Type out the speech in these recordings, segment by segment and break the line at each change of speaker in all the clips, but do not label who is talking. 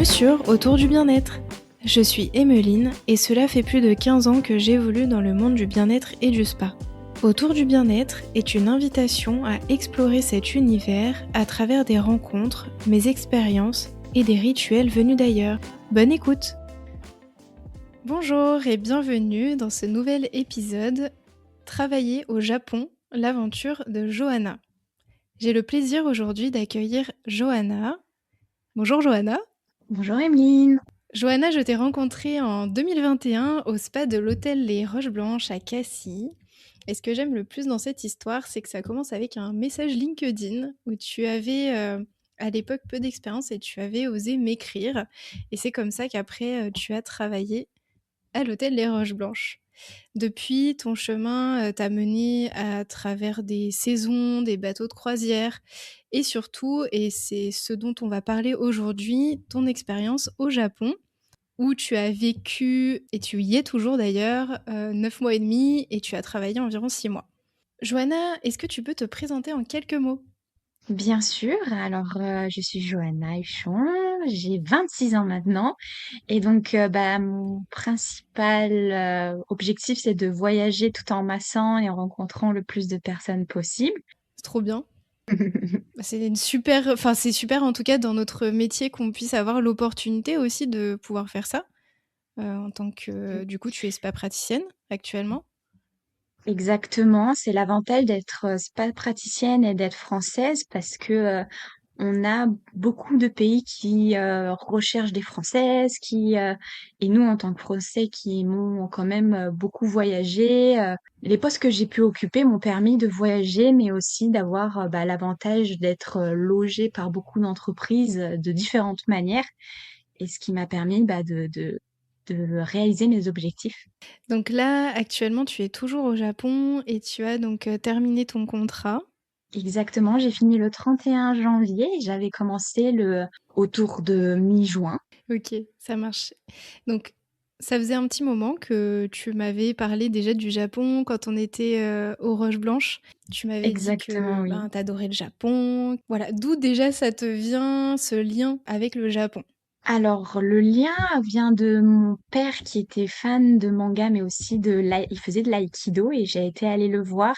sur Autour du bien-être. Je suis Emmeline et cela fait plus de 15 ans que j'évolue dans le monde du bien-être et du spa. Autour du bien-être est une invitation à explorer cet univers à travers des rencontres, mes expériences et des rituels venus d'ailleurs. Bonne écoute! Bonjour et bienvenue dans ce nouvel épisode Travailler au Japon, l'aventure de Johanna. J'ai le plaisir aujourd'hui d'accueillir Johanna. Bonjour Johanna.
Bonjour Emeline.
Johanna, je t'ai rencontrée en 2021 au spa de l'hôtel Les Roches Blanches à Cassis. Et ce que j'aime le plus dans cette histoire, c'est que ça commence avec un message LinkedIn où tu avais à l'époque peu d'expérience et tu avais osé m'écrire. Et c'est comme ça qu'après, tu as travaillé à l'hôtel Les Roches Blanches. Depuis, ton chemin t'a mené à travers des saisons, des bateaux de croisière et surtout, et c'est ce dont on va parler aujourd'hui, ton expérience au Japon où tu as vécu, et tu y es toujours d'ailleurs, 9 mois et demi et tu as travaillé environ 6 mois. Johanna, est-ce que tu peux te présenter en quelques mots?
Bien sûr, alors je suis Johanna Huchon, j'ai 26 ans maintenant et donc mon principal objectif c'est de voyager tout en massant et en rencontrant le plus de personnes possible.
C'est trop bien. C'est une super, enfin c'est super en tout cas dans notre métier qu'on puisse avoir l'opportunité aussi de pouvoir faire ça, en tant que du coup tu es spa praticienne actuellement?
Exactement, c'est l'avantage d'être spa praticienne et d'être française parce que on a beaucoup de pays qui recherchent des Françaises, et nous en tant que Français qui m'ont quand même beaucoup voyagé. Les postes que j'ai pu occuper m'ont permis de voyager, mais aussi d'avoir l'avantage d'être logée par beaucoup d'entreprises de différentes manières, et ce qui m'a permis de réaliser mes objectifs.
Donc là, actuellement, tu es toujours au Japon et tu as donc terminé ton contrat.
Exactement, j'ai fini le 31 janvier et j'avais commencé autour de mi-juin.
Ok, ça marche. Donc, ça faisait un petit moment que tu m'avais parlé déjà du Japon quand on était aux Roches Blanches. Tu m'avais dit
Exactement,
que
oui.
ben, t'adorais le Japon. Voilà, d'où déjà ça te vient, ce lien avec le Japon?
Alors, le lien vient de mon père qui était fan de manga, mais aussi il faisait de l'aïkido et j'ai été allée le voir.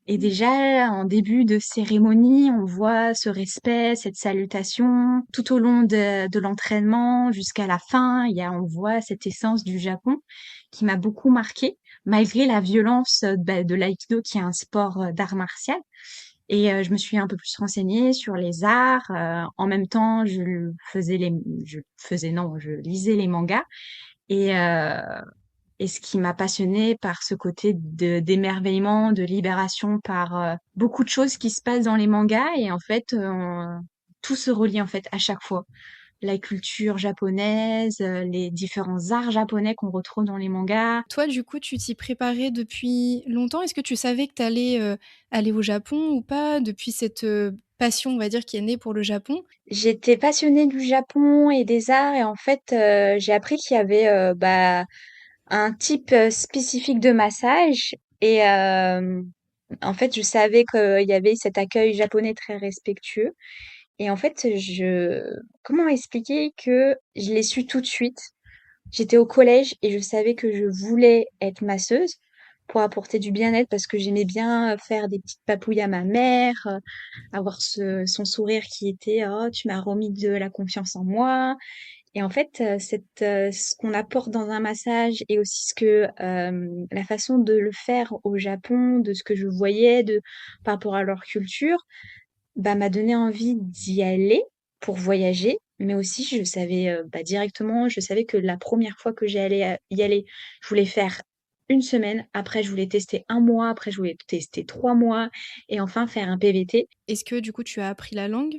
Et déjà, en début de cérémonie, on voit ce respect, cette salutation. Tout au long de l'entraînement, jusqu'à la fin, on voit cette essence du Japon qui m'a beaucoup marquée, malgré la violence de l'aïkido qui est un sport d'art martial. Et je me suis un peu plus renseignée sur les arts. En même temps, je lisais les mangas. Et, euh, et ce qui m'a passionnée par ce côté d'émerveillement, de libération par beaucoup de choses qui se passent dans les mangas. Et en fait, tout se relie en fait à chaque fois. La culture japonaise, les différents arts japonais qu'on retrouve dans les mangas.
Toi, du coup, tu t'y préparais depuis longtemps. Est-ce que tu savais que tu allais aller au Japon ou pas depuis cette passion, on va dire, qui est née pour le Japon?
J'étais passionnée du Japon et des arts et en fait, j'ai appris qu'il y avait un type spécifique de massage et en fait, je savais qu'il y avait cet accueil japonais très respectueux et en fait, comment expliquer que je l'ai su tout de suite. J'étais au collège et je savais que je voulais être masseuse pour apporter du bien-être parce que j'aimais bien faire des petites papouilles à ma mère, avoir son sourire qui était «Oh, tu m'as remis de la confiance en moi». Et en fait, ce qu'on apporte dans un massage et aussi la façon de le faire au Japon, de ce que je voyais par rapport à leur culture, m'a donné envie d'y aller pour voyager. Mais aussi, directement, je savais que la première fois que y aller, je voulais faire une semaine. Après, je voulais tester un mois. Après, je voulais tester 3 mois. Et enfin, faire un PVT.
Est-ce que du coup, tu as appris la langue?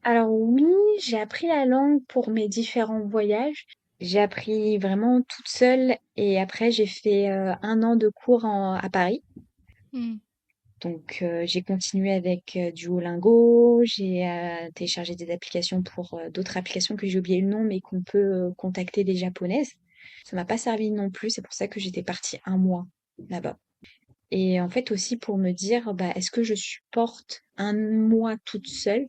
Alors oui, j'ai appris la langue pour mes différents voyages. J'ai appris vraiment toute seule et après j'ai fait 1 an de cours à Paris.
Hmm.
Donc j'ai continué avec Duolingo, j'ai téléchargé des applications pour d'autres applications que j'ai oublié le nom mais qu'on peut contacter des japonaises. Ça m'a pas servi non plus, c'est pour ça que j'étais partie un mois là-bas. Et en fait aussi pour me dire est-ce que je supporte un mois toute seule?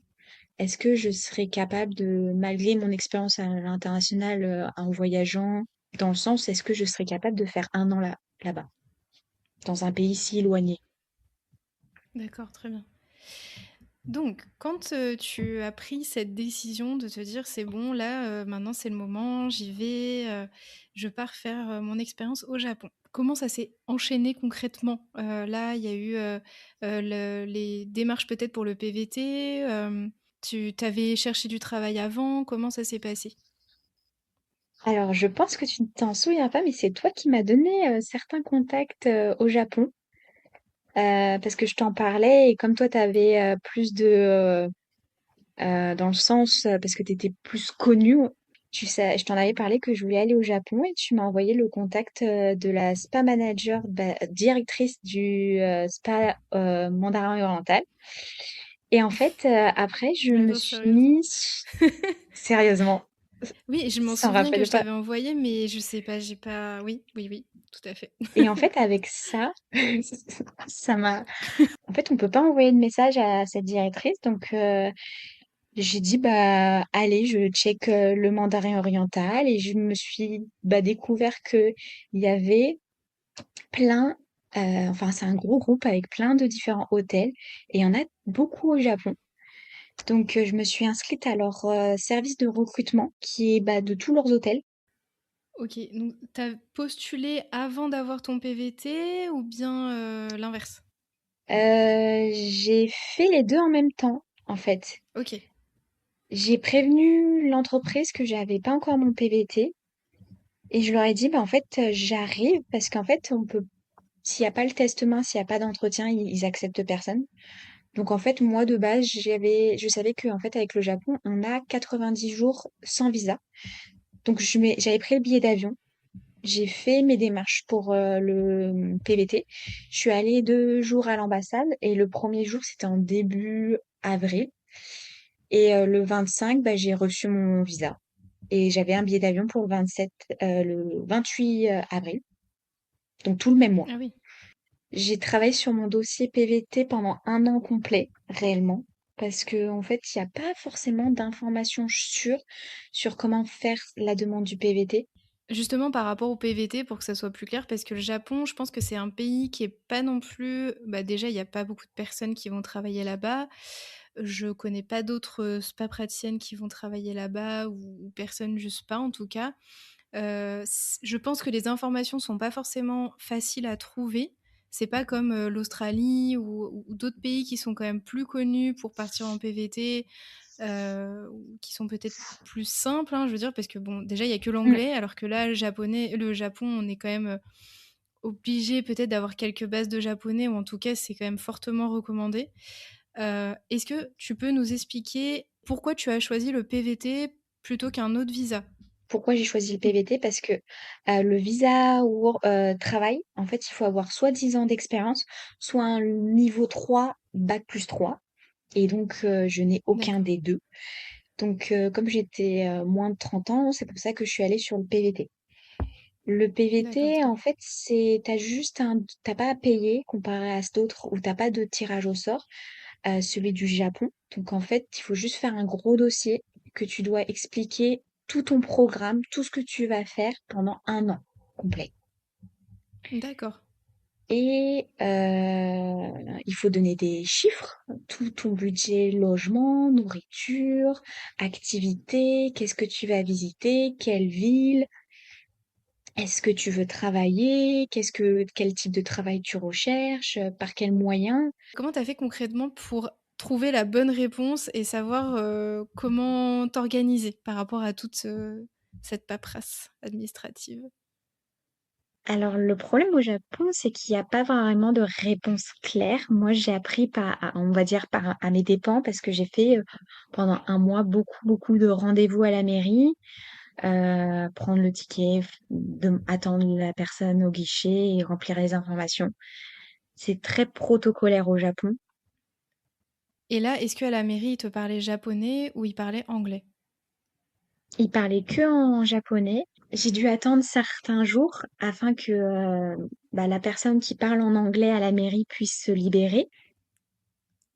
est-ce que je serais capable de, malgré mon expérience à l'international, en voyageant, dans le sens, est-ce que je serais capable de faire un an là-bas, dans un pays si éloigné?
D'accord, très bien. Donc, quand, tu as pris cette décision de te dire: «C'est bon, là, maintenant c'est le moment, j'y vais, je pars faire, mon expérience au Japon». Comment ça s'est enchaîné concrètement? Là, il y a eu, les démarches peut-être pour le PVT, tu avais cherché du travail avant? Comment ça s'est passé?
Alors, je pense que tu ne t'en souviens pas, mais c'est toi qui m'as donné certains contacts au Japon, parce que je t'en parlais et comme toi, tu avais plus dans le sens, parce que tu étais plus connue, tu sais, je t'en avais parlé que je voulais aller au Japon et tu m'as envoyé le contact de la spa manager, bah, directrice du spa Mandarin Oriental. Et en fait, après, je
Tu veux
me
dire
suis
sérieusement?
mise, sérieusement,
Oui, je m'en
ça
souviens que
rappelle
je
pas.
t'avais envoyé, mais je sais pas, j'ai pas oui, oui, oui, tout à fait.
Et en fait, avec ça, ça m'a... En fait, on peut pas envoyer de message à cette directrice, donc j'ai dit, bah, allez, je check le mandarin oriental et je me suis bah, découvert que il y avait plein, enfin, c'est un gros groupe avec plein de différents hôtels et il y en a beaucoup au Japon. Donc, je me suis inscrite à leur service de recrutement qui est bah, de tous leurs hôtels.
OK, donc tu as postulé avant d'avoir ton PVT ou bien, l'inverse?
J'ai fait les deux en même temps, en fait.
OK,
J'ai prévenu l'entreprise que j'avais pas encore mon PVT et je leur ai dit, bah, en fait, j'arrive parce qu'en fait, on peut s'il y a pas le test main, s'il y a pas d'entretien, ils acceptent personne. Donc en fait, moi de base, je savais qu'en fait avec le Japon, on a 90 jours sans visa. Donc j'avais pris le billet d'avion, j'ai fait mes démarches pour le PVT. Je suis allée 2 jours à l'ambassade et le premier jour, c'était en début avril. Et le 25, bah, j'ai reçu mon visa. Et j'avais un billet d'avion pour le 28 avril, donc tout le même mois.
ah oui.
J'ai travaillé sur mon dossier PVT pendant un an complet, réellement, parce que en fait, il n'y a pas forcément d'informations sûres sur comment faire la demande du PVT.
Justement par rapport au PVT pour que ça soit plus clair, parce que le Japon, je pense que c'est un pays qui est pas non plus bah, déjà, il y a pas beaucoup de personnes qui vont travailler là-bas. Je connais pas d'autres, spa praticiennes qui vont travailler là-bas ou personne, je sais pas en tout cas. S je pense que les informations sont pas forcément faciles à trouver. C'est pas comme, l'Australie ou d'autres pays qui sont quand même plus connus pour partir en PVT, ou qui sont peut-être plus simples, hein, je veux dire, parce que bon, déjà, il y a que
Mm.
l'anglais, alors que là, le Japon, on est quand même, obligé peut-être d'avoir quelques bases de japonais ou en tout cas, c'est quand même fortement recommandé. Est-ce que tu peux nous expliquer pourquoi tu as choisi le PVT plutôt qu'un autre visa?
Pourquoi j'ai choisi le PVT? Parce que le visa travail, en fait, il faut avoir soit 10 ans d'expérience, soit un niveau 3, bac plus 3. Et donc, je n'ai aucun
D'accord,
des deux. Donc, comme j'étais moins de 30 ans, c'est pour ça que je suis allée sur le PVT. Le
d'accord,
PVT,
très
en
bien.
fait, t'as pas à payer comparé à d'autres où t'as pas de tirage au sort, celui du Japon. Donc, en fait, il faut juste faire un gros dossier que tu dois expliquer tout ton programme, tout ce que tu vas faire pendant un an complet.
D'accord.
Et il faut donner des chiffres, tout ton budget, logement, nourriture, activité, qu'est-ce que tu vas visiter, quelle ville, est-ce que tu veux travailler, quel type de travail tu recherches, par quels moyens.
Comment tu as fait concrètement pour trouver la bonne réponse et savoir, comment t'organiser par rapport à toute, cette paperasse administrative?
Alors le problème au Japon, c'est qu'il n'y a pas vraiment de réponse claire. Moi, j'ai appris on va dire à mes dépens, parce que j'ai fait pendant un mois beaucoup, beaucoup de rendez-vous à la mairie. Prendre le ticket, attendre la personne au guichet et remplir les informations. C'est très protocolaire au Japon.
Et là, est-ce qu'à la mairie, ils te parlaient japonais ou ils parlaient anglais?
Ils parlaient que en japonais. J'ai dû attendre certains jours afin que bah, la personne qui parle en anglais à la mairie puisse se libérer.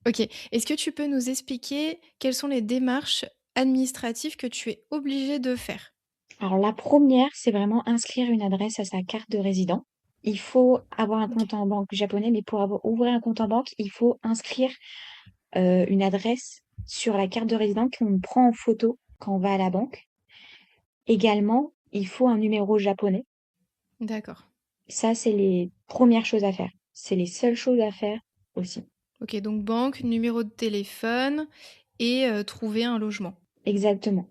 OK. Est-ce que tu peux nous expliquer quelles sont les démarches administratives que tu es obligé de faire?
Alors la première, c'est vraiment inscrire une adresse à sa carte de résident. Il faut avoir un
OK.
compte en banque japonais, mais pour ouvrir un compte en banque, il faut inscrire une adresse sur la carte de résident qu'on prend en photo quand on va à la banque. Également, il faut un numéro japonais.
D'accord.
Ça, c'est les premières choses à faire. C'est les seules choses à faire aussi.
OK, donc banque, numéro de téléphone et trouver un logement.
Exactement.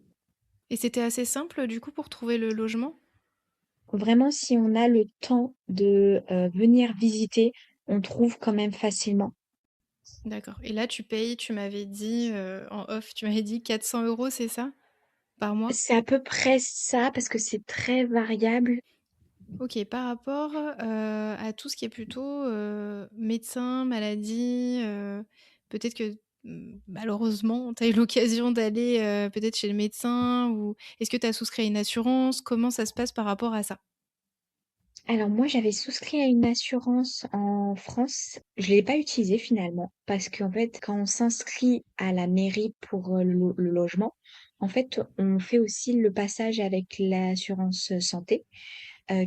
Et c'était assez simple, du coup, pour trouver le logement?
Vraiment, si on a le temps de venir visiter, on trouve quand même facilement.
D'accord. Et là, tu payes, tu m'avais dit, en off, tu m'avais dit 400 €, c'est ça? Par mois?
C'est à peu près ça parce que c'est très variable.
OK, par rapport, à tout ce qui est plutôt, médecin, maladie, peut-être que, malheureusement, tu as eu l'occasion d'aller, peut-être chez le médecin ou est-ce que tu as souscrit à une assurance? Comment ça se passe par rapport à ça?
Alors moi, j'avais souscrit à une assurance en France. Je l'ai pas utilisée finalement parce qu'en fait, quand on s'inscrit à la mairie pour le logement, en fait, on fait aussi le passage avec l'assurance santé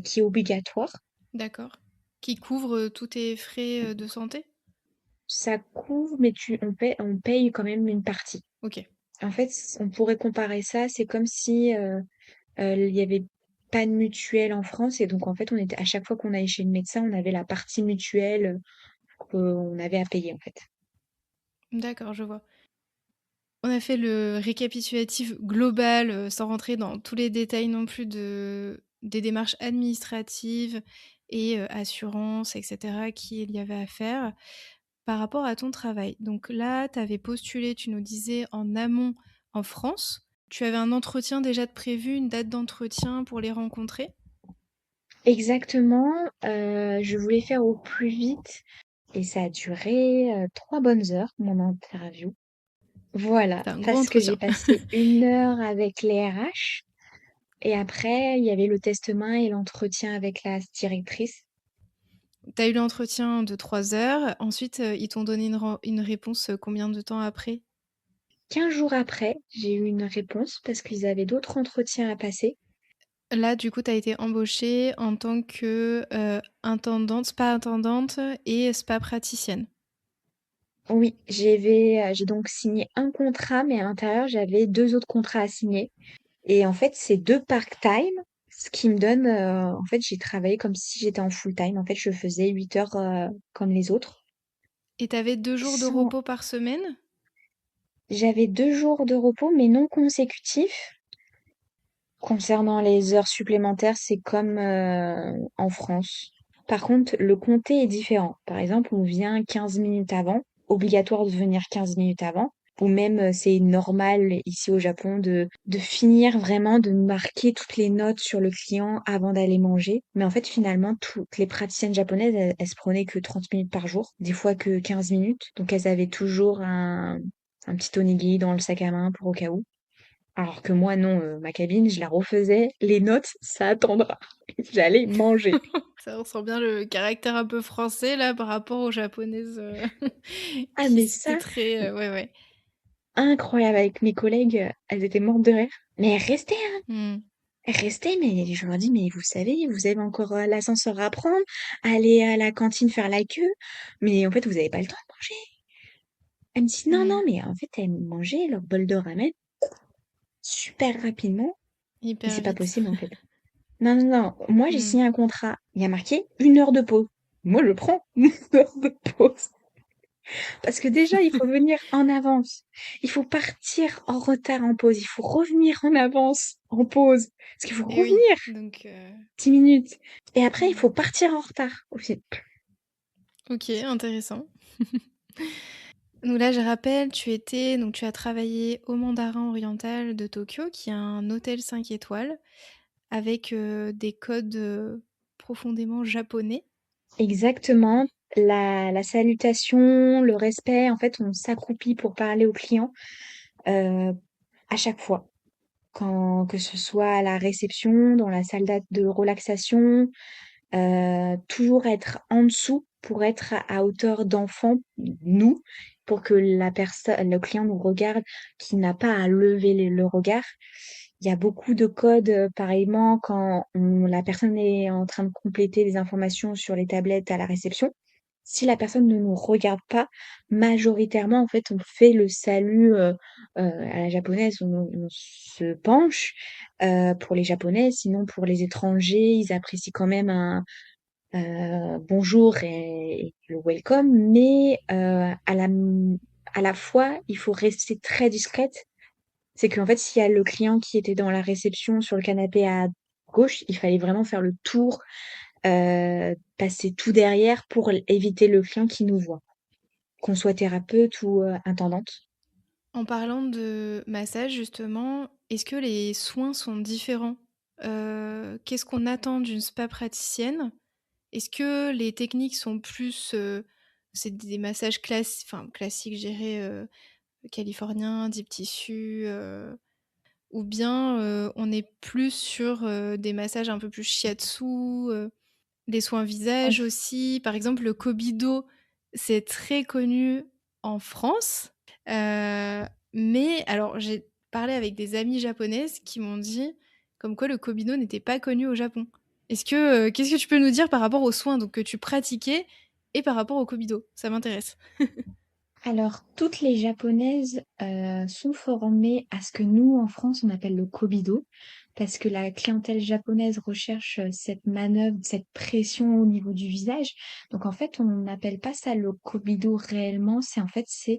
qui est obligatoire.
D'accord. Qui couvre, tous tes frais, de santé?
Ça couvre, mais on paye quand même une partie.
OK.
En fait, on pourrait comparer ça, c'est comme si il y avait pas de mutuelle en France et donc en fait, on était à chaque fois qu'on allait chez le médecin, on avait la partie mutuelle qu'on avait à payer en fait.
D'accord, je vois. On a fait le récapitulatif global, sans rentrer dans tous les détails non plus des démarches administratives et assurances et cetera qu'il y avait à faire. Par rapport à ton travail, donc là, tu avais postulé, tu nous disais, en amont en France. Tu avais un entretien déjà de prévu, une date d'entretien pour les rencontrer?
Exactement, je voulais faire au plus vite et ça a duré 3 bonnes heures, mon interview. Voilà,
C'était un gros
parce que j'ai
entretien.
passé 1 heure avec les RH et après il y avait le test main et l'entretien avec la directrice.
Tu as eu l'entretien de 3 heures, ensuite, ils t'ont donné une réponse, combien de temps après?
15 jours après, j'ai eu une réponse parce qu'ils avaient d'autres entretiens à passer.
Là, du coup, tu as été embauchée en tant que, intendante, spa intendante et spa praticienne.
Oui, j'ai donc signé un contrat, mais à l'intérieur, j'avais 2 autres contrats à signer. Et en fait, c'est 2 part-time, ce qui me donne, en fait, j'ai travaillé comme si j'étais en full-time. En fait, je faisais 8 heures, comme les autres.
Et tu avais 2 jours de
Sans
repos par semaine?
J'avais 2 jours de repos, mais non consécutifs. Concernant les heures supplémentaires, c'est comme, en France. Par contre, le comté est différent. Par exemple, on vient 15 minutes avant, obligatoire de venir 15 minutes avant, ou même c'est normal ici au Japon de finir vraiment, de marquer toutes les notes sur le client avant d'aller manger. Mais en fait, finalement, toutes les praticiennes japonaises, elles se prenaient que 30 minutes par jour, des fois que 15 minutes. Donc elles avaient toujours un petit onigiri dans le sac à main pour au cas où. Alors que moi, non, ma cabine, je la refaisais. Les notes, ça attendra. J'allais manger.
Ça ressent bien le caractère un peu français là par rapport aux japonaises,
Ah,
qui
mais
c'était
ça,
très, ouais, ouais.
incroyable avec mes collègues, elles étaient mortes de rire. Mais restez, hein,
Mmh.
restez, mais je leur dis, mais vous avez encore l'ascenseur à prendre, aller à la cantine faire la queue, mais en fait, vous avez pas le temps de manger. Elle me dit, non, non,
Mmh.
mais en fait, elles mangeaient leur bol de ramen super rapidement, mais
Hyper
c'est pas
vite.
possible en fait. Non, non, non, moi j'ai
Mmh.
signé un contrat, il y a marqué 1 heure de pause. Moi, je prends 1 heure de pause. Parce que déjà, il faut venir en avance. Il faut partir en retard en pause. Il faut revenir en avance en pause. Parce qu'il faut
Et oui,
revenir
donc
10 minutes. Et après, il
mmh.
faut partir en retard aussi.
OK, intéressant. Donc là, je rappelle, tu as travaillé au Mandarin Oriental de Tokyo, qui est un hôtel 5 étoiles avec, des codes, profondément japonais.
Exactement. La salutation, le respect, en fait, on s'accroupit pour parler aux clients euh, à chaque fois. Que ce soit à la réception, dans la salle de relaxation, toujours être en dessous. pour être à hauteur d'enfant, nous, pour que le client nous regarde, qu'il n'a pas à lever le regard. Il y a beaucoup de codes, pareillement, quand la personne est en train de compléter des informations sur les tablettes à la réception. Si la personne ne nous regarde pas, majoritairement, en fait, on fait le salut à la japonaise, on se penche pour les Japonais. Sinon, pour les étrangers, ils apprécient quand même un bonjour et le welcome, mais à la fois, il faut rester très discrète. C'est qu'en fait, s'il y a le client qui était dans la réception sur le canapé à gauche, il fallait vraiment faire le tour, passer tout derrière pour éviter le client qui nous voit, qu'on soit thérapeute ou intendante.
En parlant de massage justement, est-ce que les soins sont différents? Qu'est-ce qu'on attend d'une spa praticienne? Est-ce que les techniques sont plus, c'est des massages classiques, je dirais, californiens, deep tissue, ou bien, on est plus sur, des massages un peu plus shiatsu, des soins
En
visage
f-
aussi? Par exemple, le Kobido, c'est très connu en France, mais alors j'ai parlé avec des amies japonaises qui m'ont dit comme quoi le Kobido n'était pas connu au Japon. Qu'est-ce que tu peux nous dire par rapport aux soins donc que tu pratiquais et par rapport au Kobido? Ça m'intéresse.
Alors, toutes les japonaises sont formées à ce que nous, en France, on appelle le kobido, parce que la clientèle japonaise recherche cette manœuvre, cette pression au niveau du visage. Donc, en fait, on n'appelle pas ça le kobido réellement. C'est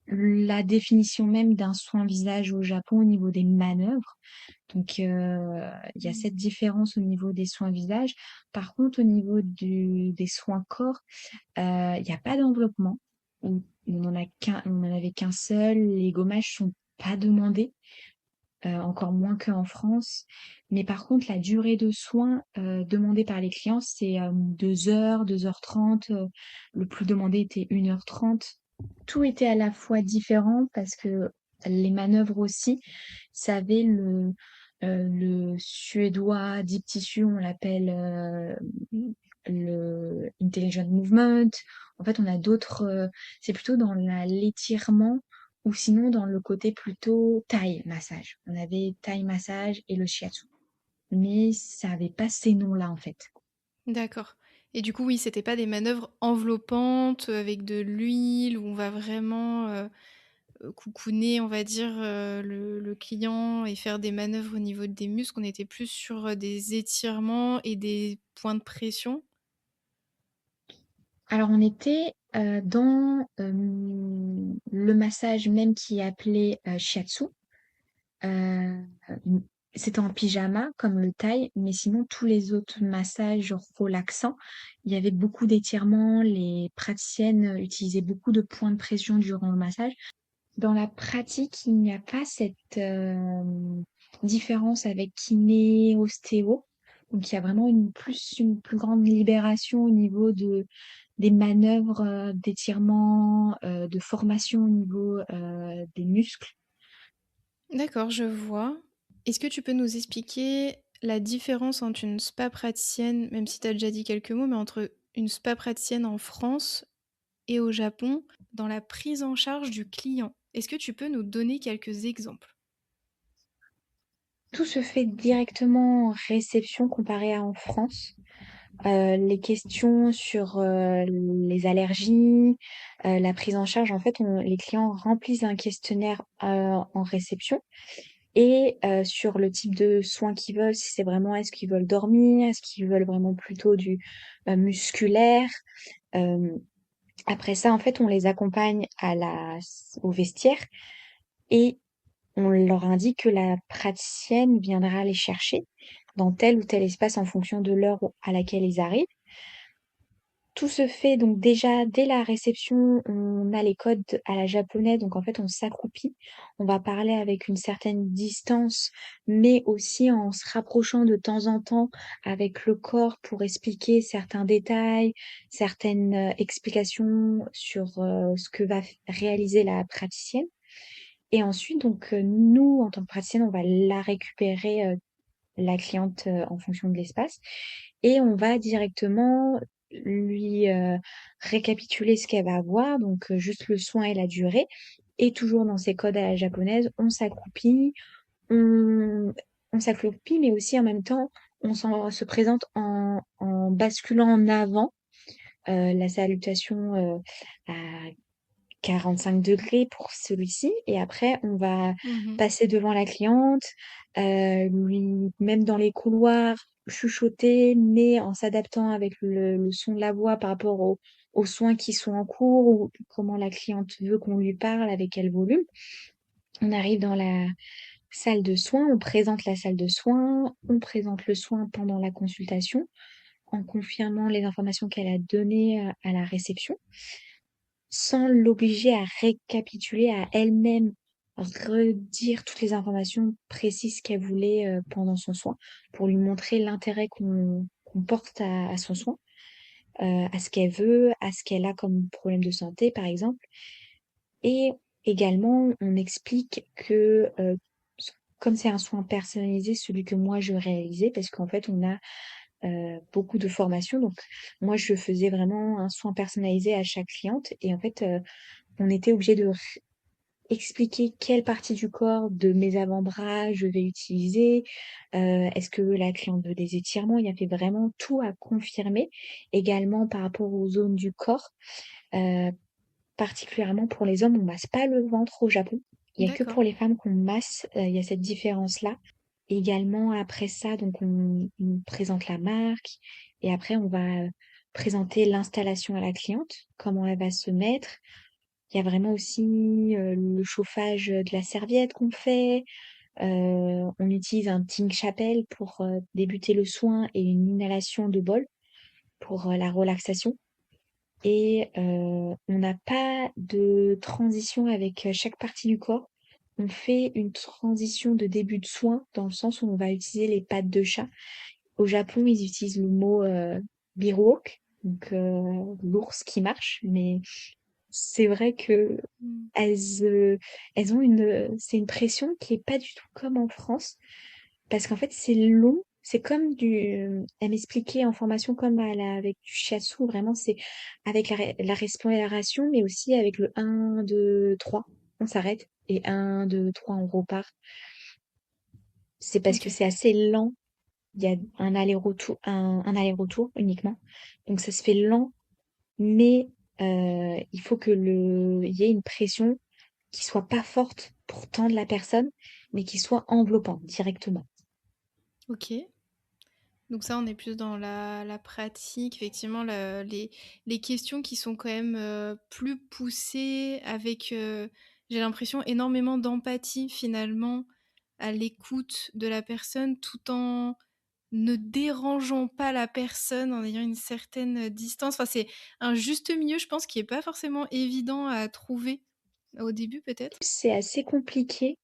la définition même d'un soin visage au Japon au niveau des manœuvres. Donc, il y a cette différence au niveau des soins visage. Par contre, au niveau des soins corps, il n'y a pas d'enveloppement. On en avait qu'un seul. Les gommages sont pas demandés, encore moins qu'en France. Mais par contre, la durée de soins demandée par les clients, c'est 2 heures, 2h30. Le plus demandé était 1h30. Tout était à la fois différent parce que les manœuvres aussi, ça avait le suédois deep tissue, on l'appelle le intelligent movement. En fait, on a d'autres, c'est plutôt dans l'étirement ou sinon dans le côté plutôt Thai massage. On avait Thai massage et le shiatsu. Mais ça avait pas ces noms-là en fait.
D'accord, et du coup, oui, c'était pas des manœuvres enveloppantes, avec de l'huile où on va vraiment, cocooner, on va dire, le client et faire des manœuvres au niveau des muscles. On était plus sur, des étirements et des points de pression?
Alors on était dans le massage même qui est appelé shiatsu. Euh, C'était en pyjama comme le thaï, mais sinon tous les autres massages relaxants, il y avait beaucoup d'étirements, les praticiennes utilisaient beaucoup de points de pression durant le massage. Dans la pratique, il n'y a pas cette différence avec kiné, ostéo. Donc il y a vraiment une plus grande libération au niveau des manœuvres d'étirement, de formation au niveau des muscles.
D'accord, je vois. Est-ce que tu peux nous expliquer la différence entre une spa praticienne, même si tu as déjà dit quelques mots, mais entre une spa praticienne en France et au Japon, dans la prise en charge du client? Est-ce que tu peux nous donner quelques exemples?
Tout se fait directement en réception comparé à en France. Les questions sur les allergies, la prise en charge, en fait, les clients remplissent un questionnaire en réception et sur le type de soins qu'ils veulent, si c'est vraiment est-ce qu'ils veulent dormir, est-ce qu'ils veulent vraiment plutôt du musculaire. Euh, Après ça, en fait, on les accompagne au vestiaire et on leur indique que la praticienne viendra les chercher dans tel ou tel espace en fonction de l'heure à laquelle ils arrivent. Tout se fait donc déjà dès la réception, on a les codes à la japonaise, donc en fait on s'accroupit, on va parler avec une certaine distance, mais aussi en se rapprochant de temps en temps avec le corps pour expliquer certains détails, certaines explications sur ce que va réaliser la praticienne. Et ensuite, donc, nous, en tant que praticienne, on va la récupérer, la cliente, en fonction de l'espace et on va directement lui récapituler ce qu'elle va avoir, donc juste le soin et la durée. Et toujours dans ces codes à la japonaise, on, on s'accroupit, mais aussi en même temps, se présente en basculant en avant la salutation à 45 degrés pour celui-ci. Et après, on va
Mmh.
passer devant la cliente, lui, même dans les couloirs, chuchoter, mais en s'adaptant avec le son de la voix par rapport aux soins qui sont en cours ou comment la cliente veut qu'on lui parle, avec quel volume. On arrive dans la salle de soins, on présente la salle de soins, on présente le soin pendant la consultation en confirmant les informations qu'elle a données à la réception sans l'obliger à récapituler, à elle-même redire toutes les informations précises qu'elle voulait pendant son soin, pour lui montrer l'intérêt qu'on porte à son soin, à ce qu'elle veut, à ce qu'elle a comme problème de santé, par exemple. Et également, on explique que comme c'est un soin personnalisé, celui que moi je réalisais, parce qu'en fait, on a beaucoup de formations. Donc, moi, je faisais vraiment un soin personnalisé à chaque cliente. Et en fait, on était obligé de expliquer quelle partie du corps de mes avant-bras je vais utiliser. Est-ce que la cliente veut des étirements? Il y avait vraiment tout à confirmer. Également par rapport aux zones du corps, euh, particulièrement pour les hommes, on masse pas le ventre au Japon. Il y a que
D'accord.
pour les femmes qu'on masse, il y a cette différence-là. Également, après ça, donc on présente la marque et après on va présenter l'installation à la cliente, comment elle va se mettre. Il y a vraiment aussi le chauffage de la serviette qu'on fait. On utilise un Ting Chapel pour débuter le soin et une inhalation de bol pour la relaxation. Et on n'a pas de transition avec chaque partie du corps. On fait une transition de début de soin dans le sens où on va utiliser les pattes de chat. Au Japon, ils utilisent le mot biruok, donc l'ours qui marche, mais c'est vrai que
Mmh.
elles ont c'est une pression qui est pas du tout comme en France, parce qu'en fait, c'est long. C'est comme elle m'expliquait en formation comme avec du shiatsu, vraiment, c'est avec la respiration, mais aussi avec le un 2 3 on s'arrête, et un 2 3 on repart. C'est parce que
OK.
c'est assez lent. Il y a un aller-retour uniquement. Donc ça se fait lent, mais il faut il y ait une pression qui soit pas forte pour tendre la personne, mais qui soit enveloppante directement.
OK. Donc ça, on est plus dans la pratique, effectivement, les questions qui sont quand même plus poussées avec, j'ai l'impression, énormément d'empathie finalement à l'écoute de la personne tout en ne dérangeant pas la personne, en ayant une certaine distance. Enfin, c'est un juste milieu, je pense, qui est pas forcément évident à trouver au début peut-être.
C'est assez compliqué,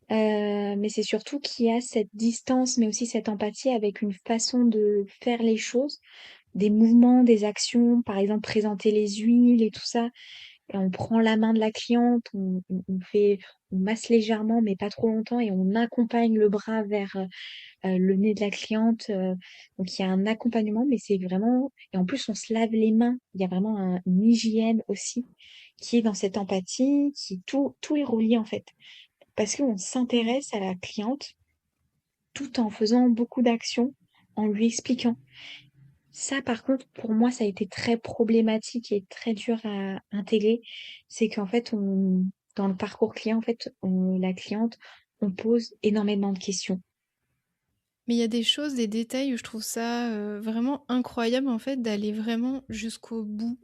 mais c'est surtout qu'il y a cette distance, mais aussi cette empathie avec une façon de faire les choses, des mouvements, des actions, par exemple présenter les huiles et tout ça. Et on prend la main de la cliente, on masse légèrement, mais pas trop longtemps, et on accompagne le bras vers le nez de la cliente. Donc il y a un accompagnement, mais c'est vraiment... Et en plus, on se lave les mains. Il y a vraiment une hygiène aussi qui est dans cette empathie, tout est relié en fait. Parce qu'on
Mmh.
s'intéresse à la cliente tout en faisant beaucoup d'actions, en lui expliquant. Ça, par contre, pour moi, ça a été très problématique et très dur à intégrer. C'est qu'en fait, dans le parcours client, en fait, la cliente, on pose énormément de questions.
Mais il y a des choses, des détails où je trouve ça, vraiment incroyable en fait d'aller vraiment jusqu'au bout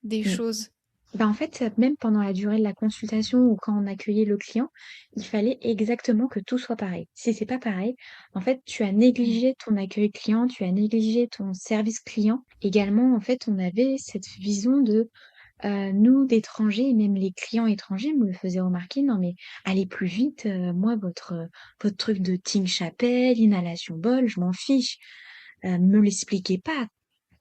des
Mm.
choses.
Bah, en fait, même pendant la durée de la consultation ou quand on accueillait le client, il fallait exactement que tout soit pareil. Si c'est pas pareil, en fait, tu as négligé ton accueil client, tu as négligé ton service client. Également, en fait, on avait cette vision de nous, d'étrangers, et même les clients étrangers me le faisaient remarquer: «Non mais allez plus vite, moi votre truc de Ting Chapel, inhalation bol, je m'en fiche, me l'expliquez pas».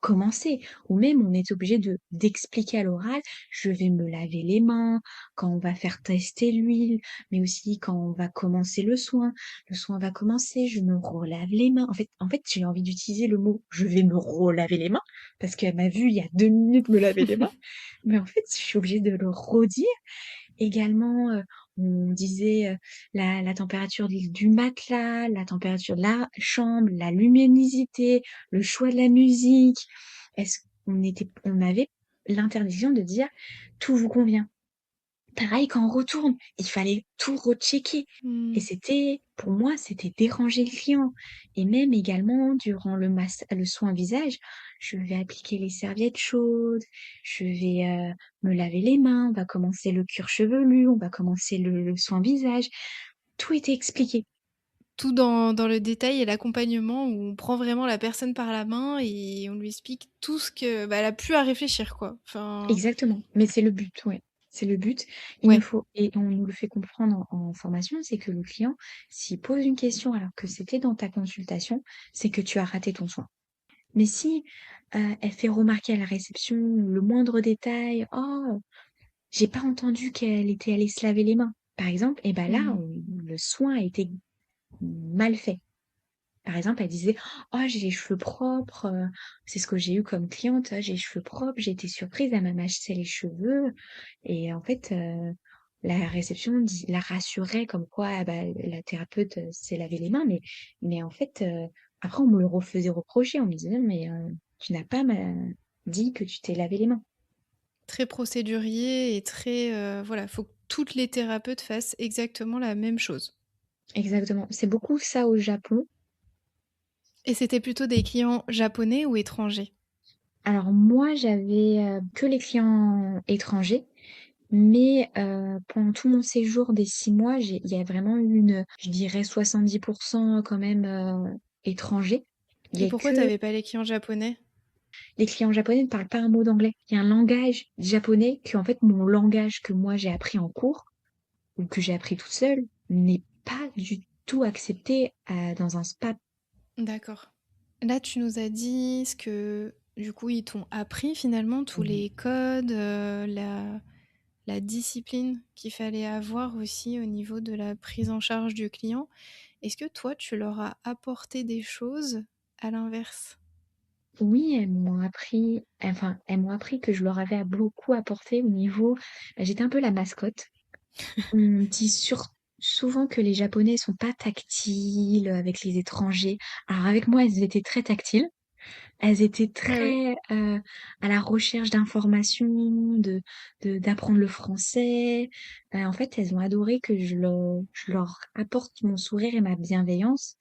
commencer. Ou même on est obligé de d'expliquer à l'oral: «Je vais me laver les mains quand on va faire tester l'huile, mais aussi quand on va commencer le soin. Le soin va commencer, je me relave les mains». En fait, j'ai envie d'utiliser le mot: «Je vais me relaver les mains» parce qu'elle m'a vue il y a 2 minutes me laver les mains, mais en fait, je suis obligée de le redire. Également, on disait, la température du matelas, la température de la chambre, la luminosité, le choix de la musique. Est-ce on avait l'interdiction de dire: «Tout vous convient». Pareil quand on retourne, il fallait tout rechecker et
Mmh.
pour moi, c'était déranger le client et même également durant le soin visage, je vais appliquer les serviettes chaudes, je vais, me laver les mains, on va commencer le cuir chevelu, on va commencer le soin visage. Tout était expliqué.
Tout dans le détail et l'accompagnement où on prend vraiment la personne par la main et on lui explique tout ce que bah, elle a plus à réfléchir, quoi. Enfin,
Exactement, mais c'est le but, ouais. C'est le but. Il ne
ouais.
faut et on nous le fait comprendre en formation, c'est que le client, s'il pose une question alors que c'était dans ta consultation, c'est que tu as raté ton soin. Mais si, elle fait remarquer à la réception le moindre détail: «Oh, j'ai pas entendu qu'elle était allée se laver les mains», par exemple, et bah, là,
Mmh.
le soin a été mal fait. Par exemple, elle disait: «Oh, j'ai les cheveux propres», c'est ce que j'ai eu comme cliente: «Ah, j'ai les cheveux propres, j'ai été surprise, elle m'a massé les cheveux» et en fait, la réception la rassurait comme quoi, ah bah, la thérapeute, s'est lavé les mains, mais en fait, après on me le refaisait reprocher. On me disait: «Mais, tu n'as pas dit que tu t'es lavé les mains».
Très procédurier et très, voilà, faut que toutes les thérapeutes fassent exactement la même chose.
Exactement. C'est beaucoup ça au Japon.
Et c'était plutôt des clients japonais ou étrangers?
Alors moi, j'avais, que les clients étrangers. Mais pendant tout mon séjour des 6 mois, il y a vraiment eu je dirais 70 quand même, étrangers. Il y
Et
a
pourquoi
que
t'avais pas les clients japonais?
les clients japonais ne parlent pas un mot d'anglais. Il y a un langage japonais en fait, mon langage que moi j'ai appris en cours ou que j'ai appris toute seule n'est pas du tout accepté, dans un spa.
D'accord. Là, tu nous as dit ce que, du coup, ils t'ont appris finalement, tous
Mmh.
les codes, la discipline qu'il fallait avoir aussi au niveau de la prise en charge du client. Est-ce que toi, tu leur as apporté des choses à l'inverse?
Oui, elles m'ont appris que je leur avais beaucoup apporté au niveau j'étais un peu la mascotte. On dit souvent que les Japonais sont pas tactiles avec les étrangers. Alors avec moi, elles étaient très tactiles. Elles étaient
Ah ouais.
très, à la recherche d'informations, d'apprendre le français. En fait, elles ont adoré que je leur apporte mon sourire et ma bienveillance,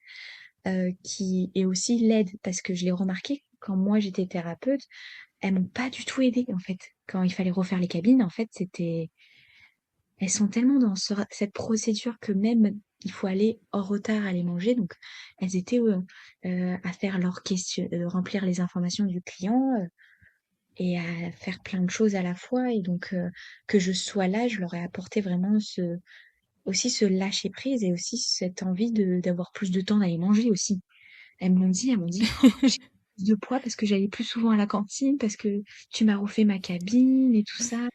qui et aussi l'aide parce que je l'ai remarqué quand moi j'étais thérapeute, elles m'ont pas du tout aidée, en fait. Quand il fallait refaire les cabines, en fait, elles sont tellement dans cette procédure que même il faut aller en retard aller manger, donc elles étaient, à faire leurs questions, remplir les informations du client, et à faire plein de choses à la fois et donc que je sois là, je leur ai apporté vraiment ce lâcher prise et aussi cette envie d'avoir plus de temps d'aller manger aussi. Elles m'ont dit: «Oh, j'ai plus de poids parce que j'allais plus souvent à la cantine, parce que tu m'as refait ma cabine et tout ça»,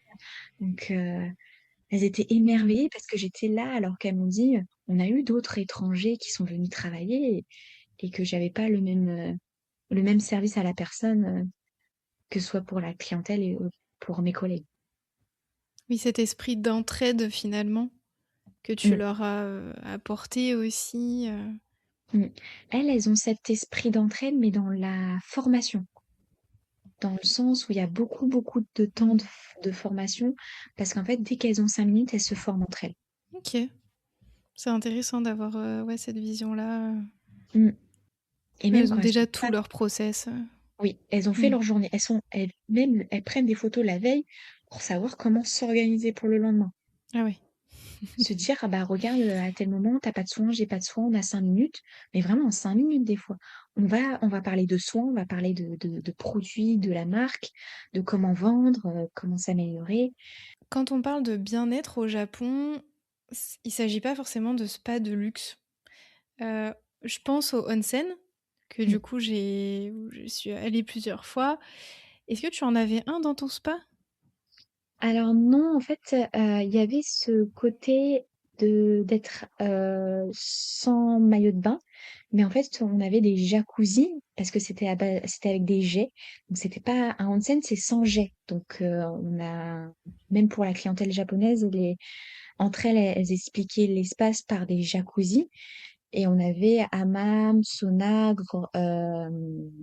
donc elles étaient
Mmh.
émerveillées parce que j'étais là alors qu'elles m'ont dit, «On a eu d'autres étrangers qui sont venus travailler et que j'avais pas le même service à la personne, que ce soit pour la clientèle et pour mes collègues».
Oui, cet esprit d'entraide finalement que tu
Mmh,
leur as, apporté aussi,
mmh. Elles ont cet esprit d'entraide mais dans la formation. Dans le sens où il y a beaucoup, beaucoup de temps
Mmh.
de formation parce qu'en fait, dès qu'elles ont 5 minutes, elles se forment entre elles.
OK. C'est intéressant d'avoir, ouais, cette vision-là.
Mmh, et même
Elles ont
quand elles sont
déjà tout
pas
leur process.
oui, elles ont fait
Mmh.
leur journée. Elles prennent des photos la veille pour savoir comment s'organiser pour le lendemain.
Ah ouais.
Se dire: «Ah bah regarde, à tel moment, tu pas de soin, j'ai pas de soin, on a 5 minutes», mais vraiment en 5 minutes des fois. On va parler de soins, on va parler de produits, de la marque, de comment vendre, comment s'améliorer.
Quand on parle de bien-être au Japon, il s'agit pas forcément de spa de luxe. Heu, je pense au onsen, que
Mmh.
du coup où je suis allée plusieurs fois. Est-ce que tu en avais un dans ton spa?
Alors non, en fait, il y avait ce côté de d'être, sans maillot de bain, mais en fait, on avait des jacuzzis parce que c'était avec des jets, donc c'était pas un onsen, c'est sans jet. Donc on a même pour la clientèle japonaise, les entre elles, elles expliquaient l'espace par des jacuzzis et on avait hammam, sauna,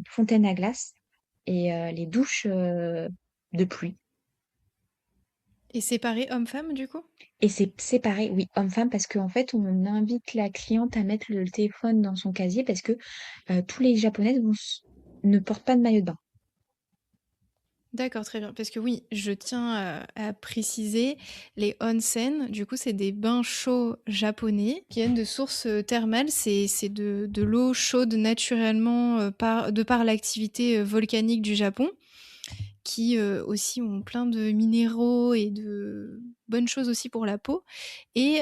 fontaine à glace et les douches, de pluie.
Et séparé homme-femme du coup?
Et c'est séparé, oui, homme-femme, parce qu'en fait, on invite la cliente à mettre le téléphone dans son casier parce que tous les japonaises ne portent pas de maillot de bain.
D'accord, très bien. Parce que oui, je tiens à préciser, les onsen, du coup, c'est des bains chauds japonais qui viennent de sources thermales. C'est de l'eau chaude naturellement de par l'activité volcanique du Japon, qui aussi ont plein de minéraux et de bonnes choses aussi pour la peau. Et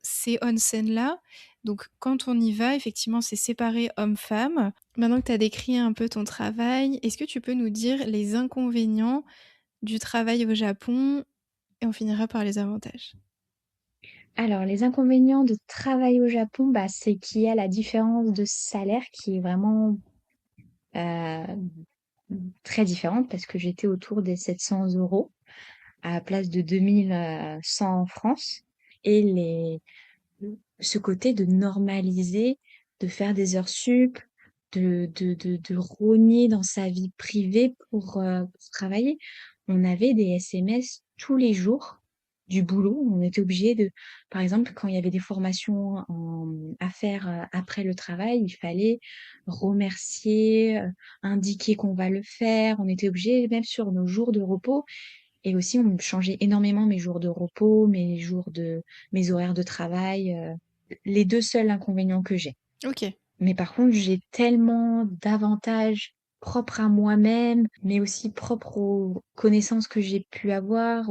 ces onsen-là, donc quand on y va, effectivement, c'est séparé homme-femme. Maintenant que tu as décrit un peu ton travail, est-ce que tu peux nous dire les inconvénients du travail au Japon et on finira par les avantages?
Alors, les inconvénients de travailler au Japon, bah, c'est qu'il y a la différence de salaire qui est vraiment euh, très différente parce que j'étais autour des 700 euros à la place de 2100 en France. Et ce côté de normaliser, de faire des heures sup, de rogner dans sa vie privée pour travailler. On avait des SMS tous les jours du boulot. On était obligé de, par exemple, quand il y avait des formations à faire après le travail, il fallait remercier, indiquer qu'on va le faire. On était obligé, même sur nos jours de repos, et aussi, on me changeait énormément mes jours de repos, mes horaires de travail, les 2 seuls inconvénients que j'ai.
Ok.
Mais par contre, j'ai tellement d'avantages propres à moi-même, mais aussi propres aux connaissances que j'ai pu avoir,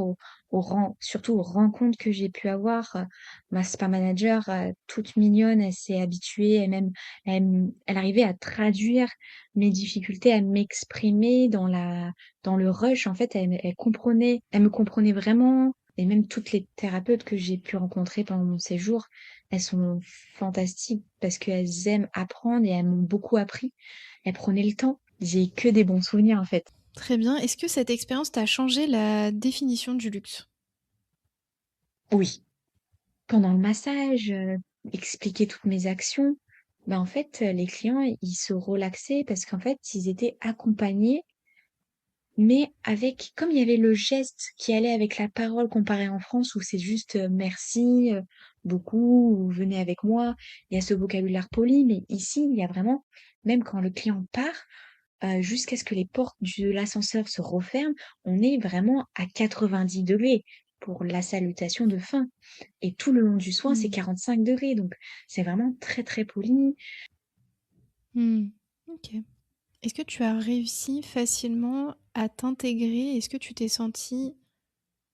surtout aux rencontres que j'ai pu avoir. Ma spa manager, toute mignonne, elle s'est habituée, elle arrivait à traduire mes difficultés, à m'exprimer dans le rush. En fait, elle me comprenait vraiment. Et même toutes les thérapeutes que j'ai pu rencontrer pendant mon séjour, elles sont fantastiques parce qu'elles aiment apprendre et elles m'ont beaucoup appris. Elles prenaient le temps. J'ai que des bons souvenirs en fait.
Très bien. Est-ce que cette expérience t'a changé la définition du luxe?
Oui, pendant le massage, expliquer toutes mes actions, ben en fait, les clients, ils se relaxaient parce qu'en fait, ils étaient accompagnés, mais avec, comme il y avait le geste qui allait avec la parole comparé en France où c'est juste merci beaucoup ou venez avec moi, il y a ce vocabulaire poli, mais ici, il y a vraiment, même quand le client part, jusqu'à ce que les portes de l'ascenseur se referment, on est vraiment à 90 degrés pour la salutation de fin. Et tout le long du soin, c'est
Hmm.
45 degrés. Donc, c'est vraiment très, très poli.
Hmm. Ok. Est-ce que tu as réussi facilement à t'intégrer? Est-ce que tu t'es sentie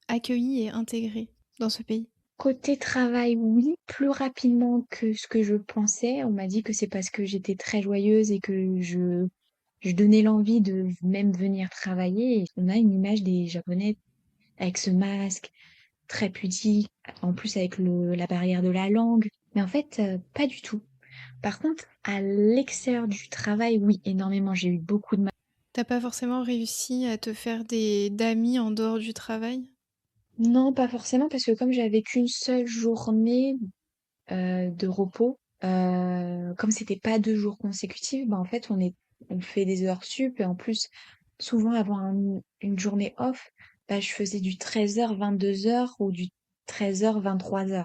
accueillie et intégrée dans ce pays?
Côté travail, oui, plus rapidement que ce que je pensais. On m'a dit que c'est parce que j'étais très joyeuse et que je donnais l'envie de même venir travailler. Et on a une image des Japonais avec ce masque très pudique, en plus avec la barrière de la langue. Mais en fait, pas du tout. Par contre, à l'extérieur du travail, oui, énormément. J'ai eu beaucoup de mal.
T'as pas forcément réussi à te faire des d'amis en dehors du travail?
Non, pas forcément, parce que comme j'avais qu'une seule journée de repos, comme c'était pas 2 jours consécutifs, bah en fait, on fait des heures sup et en plus, souvent avant une journée off, bah, je faisais du 13h, 22h ou du 13h, 23h.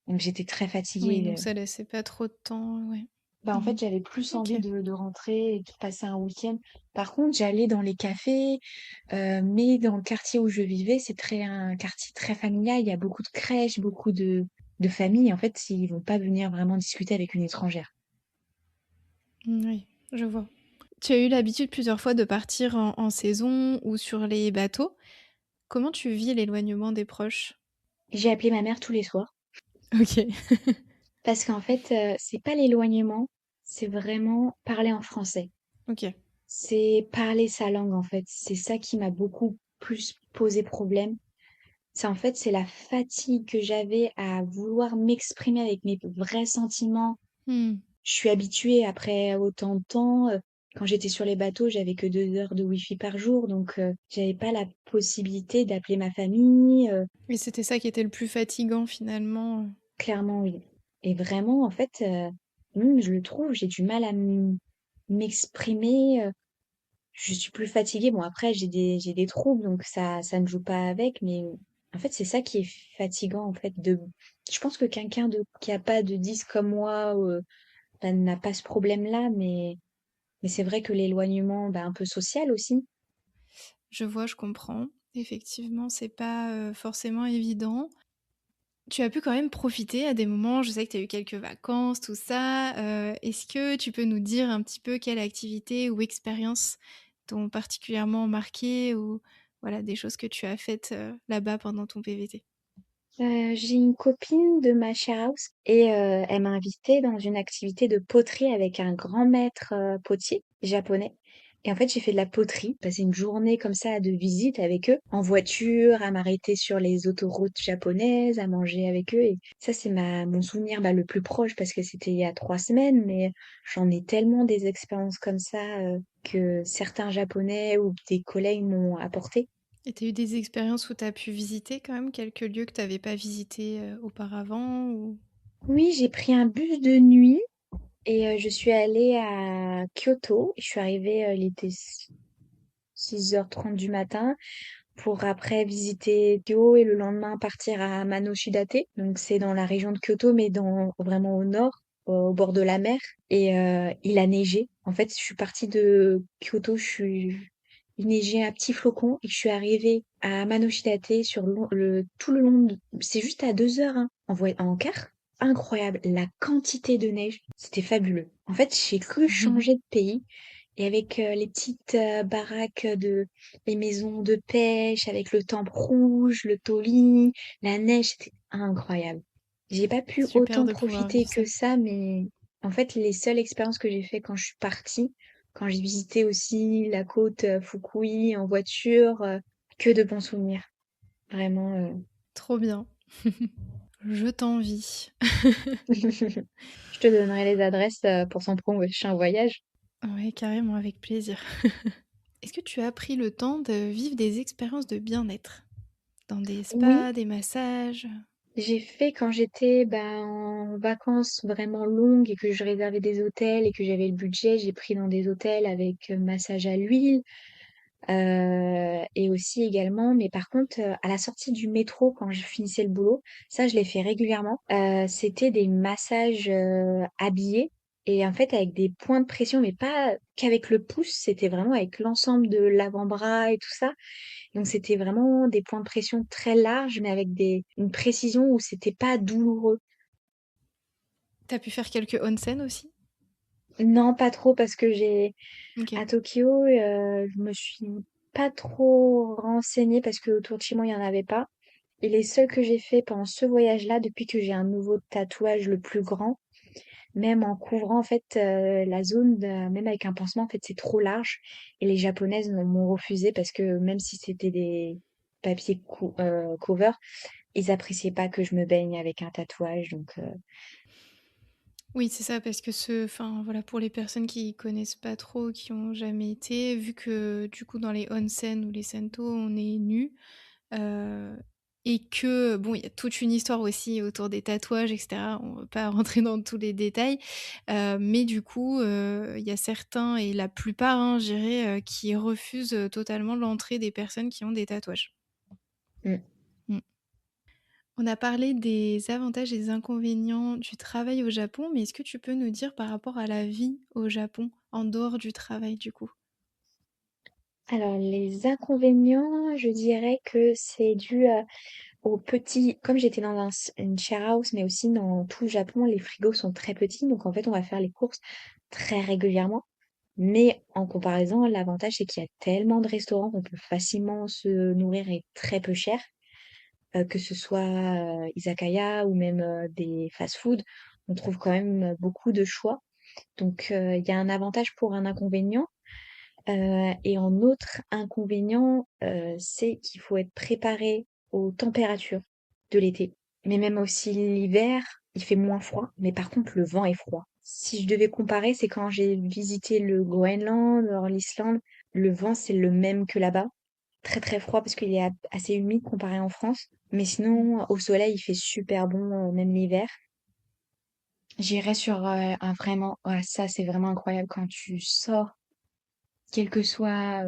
Donc j'étais très
Oui, donc
fatiguée.
ça laissait pas trop de temps, ouais.
Bah, en
Mmh.
fait, j'avais plus
OK.
envie de rentrer et de passer un week-end. Par contre, j'allais dans les cafés, mais dans le quartier où je vivais, un quartier très familial. Il y a beaucoup de crèches, beaucoup de familles. En fait, ils vont pas venir vraiment discuter avec une étrangère.
Mmh, oui, je vois. Tu as eu l'habitude plusieurs fois de partir en saison ou sur les bateaux. Comment tu vis l'éloignement des proches?
J'ai appelé ma mère tous les soirs
OK.
parce qu'en fait, c'est pas l'éloignement, c'est vraiment parler en français.
OK.
C'est parler sa langue, en fait. C'est ça qui m'a beaucoup plus posé problème. C'est la fatigue que j'avais à vouloir m'exprimer avec mes vrais sentiments.
Mmh.
Je suis habituée après autant de temps. Quand j'étais sur les bateaux, j'avais que 2 heures de wifi par jour, donc j'avais pas la possibilité d'appeler ma famille.
Et c'était ça qui était le plus fatigant finalement,
Clairement, oui. Et vraiment, en fait, même je le trouve, j'ai du mal à m'exprimer. Je suis plus fatiguée. Bon, après, j'ai des troubles, donc ça ne joue pas avec, mais en fait, c'est ça qui est fatigant, en fait. Je pense que quelqu'un qui a pas de 10 comme moi, bah, n'a pas ce problème-là, mais c'est vrai que l'éloignement, bah, un peu social aussi.
Je vois, je comprends. Effectivement, c'est pas, forcément évident. Tu as pu quand même profiter à des moments, je sais que tu as eu quelques vacances, tout ça, est-ce que tu peux nous dire un petit peu quelle activité ou expérience t'ont particulièrement marqué ou voilà, des choses que tu as faites, là-bas pendant ton PVT?
J'ai une copine de ma share house et elle m'a invitée dans une activité de poterie avec un grand maître, potier japonais et en fait, j'ai fait de la poterie, passé une journée comme ça de visite avec eux, en voiture, à m'arrêter sur les autoroutes japonaises, à manger avec eux et ça, c'est ma mon souvenir, bah, le plus proche parce que c'était il y a 3 semaines, mais j'en ai tellement des expériences comme ça, que certains japonais ou des collègues m'ont apporté.
Et tu as eu des expériences où tu as pu visiter quand même quelques lieux que tu avais pas visités, auparavant ou?
Oui, j'ai pris un bus de nuit. Et je suis allée à Kyoto. Je suis arrivée, il était 6h30 du matin pour après visiter Tokyo et le lendemain partir à Manoshidate. Donc c'est dans la région de Kyoto, mais vraiment au nord, au bord de la mer. Et il a neigé. En fait, je suis partie de Kyoto, il neigeait à petits flocons et je suis arrivée à Manoshidate tout le long c'est juste à 2 heures, hein, en car. Incroyable, la quantité de neige, c'était fabuleux. En fait, j'ai cru changer de pays et avec les petites baraques les maisons de pêche, avec le temple rouge, le toli, la neige, c'était incroyable. J'ai pas pu
Super
autant
de pouvoir vivre
profiter que
ça.
ça, mais en fait, les seules expériences que j'ai fait quand je suis partie, quand j'ai visité aussi la côte Fukui en voiture, que de bons souvenirs. Vraiment.
Trop bien. Je t'envie.
Je te donnerai les adresses pour son prochain voyage.
Ouais, carrément, avec plaisir. Est-ce que tu as pris le temps de vivre des expériences de bien-être? Dans des
Oui,
spas, des massages?
j'ai fait quand j'étais ben, en vacances vraiment longues et que je réservais des hôtels et que j'avais le budget, j'ai pris dans des hôtels avec massage à l'huile et aussi également, mais par contre, à la sortie du métro, quand je finissais le boulot, ça je l'ai fait régulièrement, c'était des massages habillés et en fait avec des points de pression, mais pas qu'avec le pouce, c'était vraiment avec l'ensemble de l'avant-bras et tout ça. Donc c'était vraiment des points de pression très larges, mais avec une précision où c'était pas douloureux.
T'as pu faire quelques onsen aussi?
Non, pas trop parce que
OK.
à Tokyo, je me suis pas trop renseignée parce que autour de chez moi, il y en avait pas. Et les seuls que j'ai fait pendant ce voyage-là, depuis que j'ai un nouveau tatouage le plus grand, même en couvrant en fait la zone, même avec un pansement, en fait, c'est trop large. Et les japonaises m'ont refusé parce que même si c'était des papiers cover, ils appréciaient pas que je me baigne avec un tatouage, donc
Oui, c'est ça, parce que enfin, voilà, pour les personnes qui connaissent pas trop, qui ont jamais été, vu que, du coup, dans les onsen ou les sento, on est nu, heu et que, bon, il y a toute une histoire aussi autour des tatouages et cetera. On va pas rentrer dans tous les détails, mais du coup, il y a certains et la plupart, hein, je dirais, qui refusent, totalement l'entrée des personnes qui ont des tatouages.
mmh.
Mmh. On a parlé des avantages et des inconvénients du travail au Japon, mais est-ce que tu peux nous dire par rapport à la vie au Japon, en dehors du travail du coup?
Alors les inconvénients, je dirais que c'est dû, aux petits comme j'étais dans une share house, mais aussi dans tout le Japon, les frigos sont très petits, donc en fait, on va faire les courses très régulièrement. Mais en comparaison, l'avantage, c'est qu'il y a tellement de restaurants qu'on peut facilement se nourrir et très peu cher, que ce soit, izakaya ou même, des fast-food. On trouve quand même, beaucoup de choix. Donc, il y a un avantage pour un inconvénient. Et en autre inconvénient, c'est qu'il faut être préparé aux températures de l'été. Mais même aussi l'hiver, il fait moins froid, mais par contre le vent est froid. Si je devais comparer, c'est quand j'ai visité le Groenland, alors l'Islande, le vent c'est le même que là-bas. Très très froid parce qu'il est assez humide comparé en France. Mais
Mmh.
sinon, au soleil, il fait super bon, même l'hiver. J'irais sur un vraiment, ouais, ça c'est vraiment incroyable quand tu sors quelle que soit,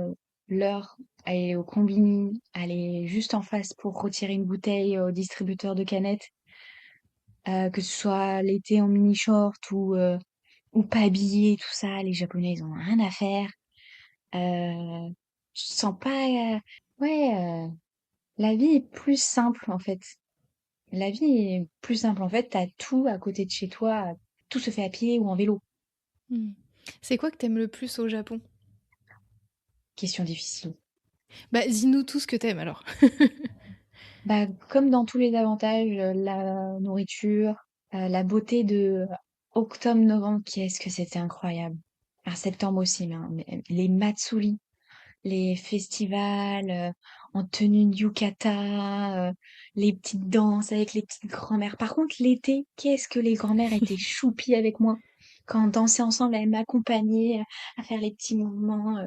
l'heure, aller au combini, aller juste en face pour retirer une bouteille au distributeur de canettes, que ce soit l'été en mini short ou pas habillé, tout ça, les Japonais, ils ont rien à faire. Je sens pas, ouais, la vie est plus simple, en fait. La vie est plus simple, en fait, tu tout à côté de chez toi, tout se fait à pied ou en vélo.
Mmh. C'est quoi que t'aimes le plus au Japon?
Question difficile.
Bah, dis-nous tout ce que t'aimes alors.
Bah, comme dans tous les avantages, la nourriture, la beauté de octobre-novembre, qu'est-ce que c'était incroyable. Alors septembre aussi, mais les matsuri, les festivals en tenue de yukata, les petites danses avec les petites grand-mères. Par contre, l'été, qu'est-ce que les grand-mères étaient choupies avec moi. Quand on dansait ensemble, elles m'accompagnaient à faire les petits mouvements,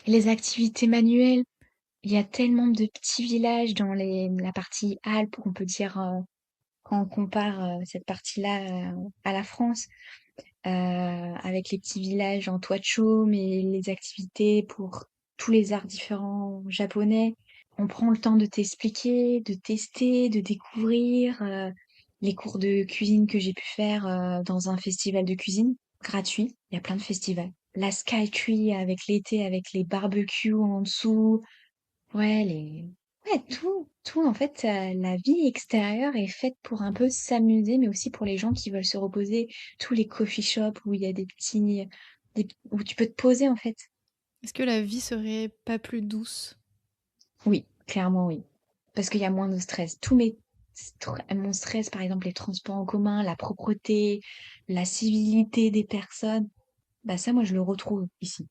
les activités manuelles. Il y a tellement de petits villages dans la partie Alpes, on peut dire, quand on compare cette partie-là à la France, avec les petits villages en toit de chaume et les activités pour tous les arts différents japonais. On prend le temps de t'expliquer, de tester, de découvrir les cours de cuisine que j'ai pu faire dans un festival de cuisine gratuit. Il y a plein de festivals. La Skytree avec l'été, avec les barbecues en dessous, ouais, tout en fait, la vie extérieure est faite pour un peu s'amuser, mais aussi pour les gens qui veulent se reposer. Tous les coffee shops où il y a où tu peux te poser en fait.
Est-ce que la vie serait pas plus douce?
Oui, clairement oui. Parce qu'il y a moins de stress. Mon stress, par exemple, les transports en commun, la propreté, la civilité des personnes, bah ça, moi, je le retrouve ici.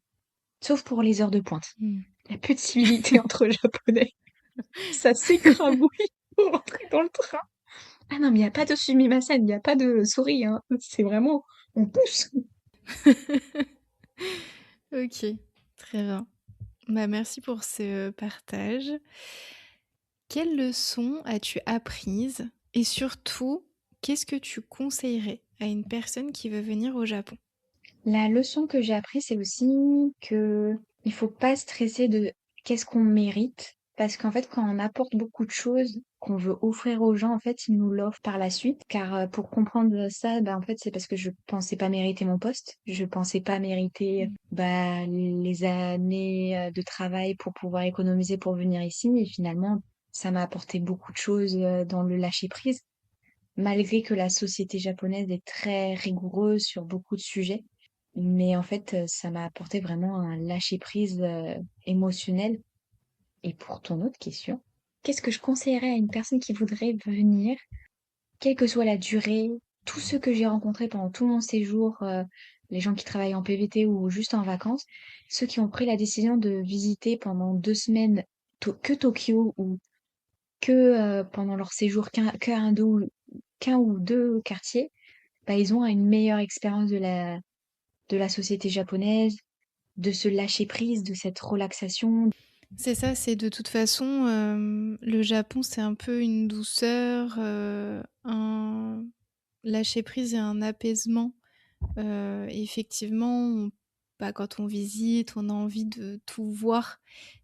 Sauf pour les heures de pointe.
Mmh.
Il y a plus de civilité entre Japonais. Ça s'écrabouille pour rentrer dans le train. Ah non, mais il y a pas de sumimasen, il y a pas de souris, hein. C'est vraiment, on pousse.
OK, très bien. Bah, merci pour ce partage. Quelles leçons as-tu apprises et surtout, qu'est-ce que tu conseillerais à une personne qui veut venir au Japon?
La leçon que j'ai appris, c'est aussi que il faut pas stresser de qu'est-ce qu'on mérite. Parce qu'en fait, quand on apporte beaucoup de choses qu'on veut offrir aux gens, en fait, ils nous l'offrent par la suite. Car pour comprendre ça, bah, en fait, c'est parce que je pensais pas mériter mon poste. Je pensais pas mériter
Mmh.
bah, les années de travail pour pouvoir économiser pour venir ici. Et finalement, ça m'a apporté beaucoup de choses dans le lâcher prise. Malgré que la société japonaise est très rigoureuse sur beaucoup de sujets. Mais en fait, ça m'a apporté vraiment un lâcher prise émotionnel. Et pour ton autre question, qu'est-ce que je conseillerais à une personne qui voudrait venir, quelle que soit la durée, tous ceux que j'ai rencontrés pendant tout mon séjour, les gens qui travaillent en PVT ou juste en vacances, ceux qui ont pris la décision de visiter pendant 2 semaines que Tokyo ou que pendant leur séjour qu'un ou deux quartiers, bah, ils ont une meilleure expérience de la société japonaise, de ce lâcher prise, de cette relaxation.
C'est ça, c'est de toute façon, le Japon, c'est un peu une douceur, un lâcher prise et un apaisement. Effectivement, bah, quand on visite, on a envie de tout voir,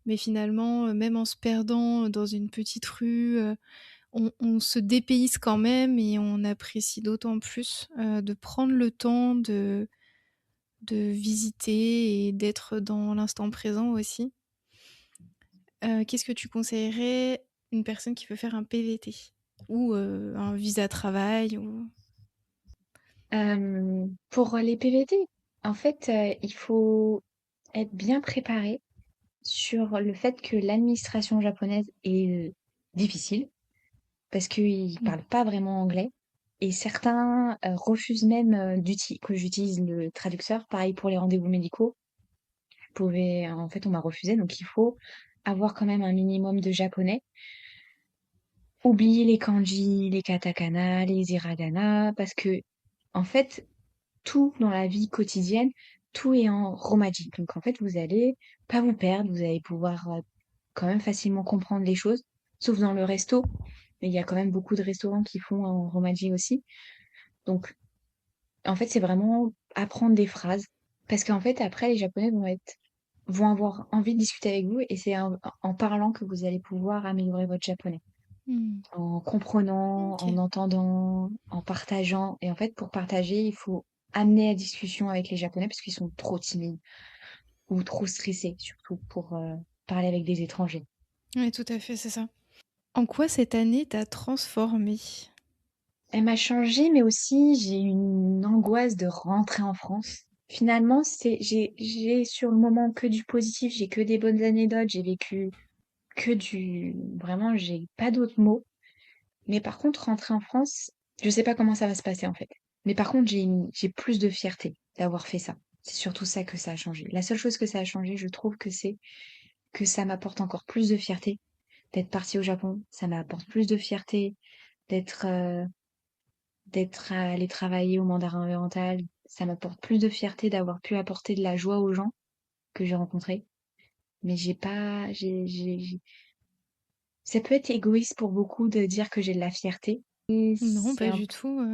mais finalement, même en se perdant dans une petite rue, on se dépayse quand même et on apprécie d'autant plus, de prendre le temps de visiter et d'être dans l'instant présent aussi. Qu'est-ce que tu conseillerais une personne qui veut faire un PVT ou un visa travail ou
Pour les PVT, en fait, il faut être bien préparé sur le fait que l'administration japonaise est difficile parce qu'ils
mmh,
parlent pas vraiment anglais. et certains refusent même que j'utilise le traducteur. Pareil pour les rendez-vous médicaux. En fait, on m'a refusé, donc il faut avoir quand même un minimum de japonais. Oublier les kanji, les katakana, les hiragana, parce que en fait, tout dans la vie quotidienne, tout est en romaji. Donc en fait, vous allez pas vous perdre, vous allez pouvoir quand même facilement comprendre les choses, sauf dans le resto. Mais il y a quand même beaucoup de restaurants qui font en romaji aussi. Donc en fait, c'est vraiment apprendre des phrases. Parce qu'en fait, après, les Japonais vont avoir envie de discuter avec vous et c'est en parlant que vous allez pouvoir améliorer votre japonais.
Mmh.
En comprenant, en
OK.
entendant, en partageant. Et en fait, pour partager, il faut amener la discussion avec les Japonais parce qu'ils sont trop timides ou trop stressés, surtout pour parler avec des étrangers.
Ouais, tout à fait, c'est ça. En quoi cette année t'a transformée?
Elle m'a changé, mais aussi j'ai eu une angoisse de rentrer en France. Finalement, j'ai sur le moment que du positif, j'ai que des bonnes anecdotes, j'ai vécu vraiment, j'ai pas d'autres mots. Mais par contre, rentrer en France, je sais pas comment ça va se passer en fait. Mais par contre, j'ai plus de fierté d'avoir fait ça. C'est surtout ça que ça a changé. La seule chose que ça a changé, je trouve que c'est que ça m'apporte encore plus de fierté d'être partie au Japon. Ça m'apporte plus de fierté d'être allée travailler au Mandarin oriental. Ça m'apporte plus de fierté d'avoir pu apporter de la joie aux gens que j'ai rencontrés. Mais j'ai pas, ça peut être égoïste pour beaucoup de dire que j'ai de la fierté. Et
Non,
c'est
pas
un
du tout,